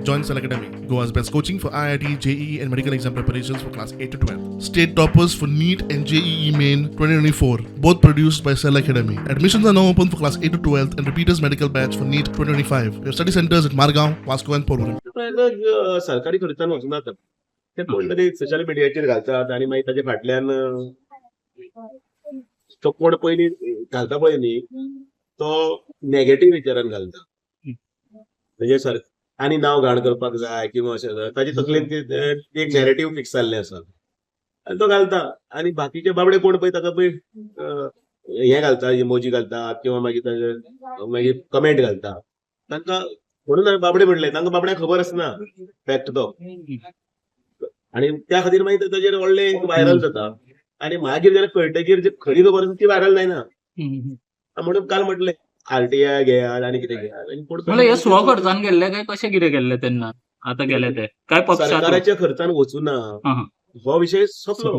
Join Cell Academy, Goa's best coaching for IIT, JEE, and medical exam preparations for class 8 to 12. State toppers for NEET and JEE Main 2024, both produced by Cell Academy. Admissions are now open for class 8 to 12th and repeaters medical batch for NEET 2025. We have study centers at Margao, Vasco, and Porvorim. सरकारी खर्चान वचनात ते कोण तरी social मिडियाचेर घालतात आणि मागीर ताचे फाटल्यान तो कोण पयलीं घालता पळय न्ही तो नेगेटिव्ह विचारान घालता म्हणजे सर आनी नांव घाण करपाक जाय किंवा अशें ताचे तकलेंत एक नॅरेटिव्ह फिक्स जाल्लें आसा आनी तो घालता आनी बाकीचे बाबडे कोण पळय ताका पळय हे घालता इमोजी घालतात किंवा मागीर ताचे मागीर कमेंट घालता तांकां म्हणून हांवें बाबडे म्हणले तांकां बाबड्यांक खबर आसना फॅक्ट तो आणि त्या खातीर मागीर ताजेर व्हडले व्हायरल जाता आणि मागीर जेन्ना कळटकीर जी खरी खबर आसा ती व्हायरल जायना म्हणून काल म्हटलें आरटीआय घेयात आणि कितें घेयात आणि कोण म्हणल्यार हे स्वखर्चान गेल्ले काय कशें कितें गेल्ले तेन्ना आता गेले ते काय पक्षात सरकाराच्या खर्चान वचूना हा, हा. हो विषय सोंपलो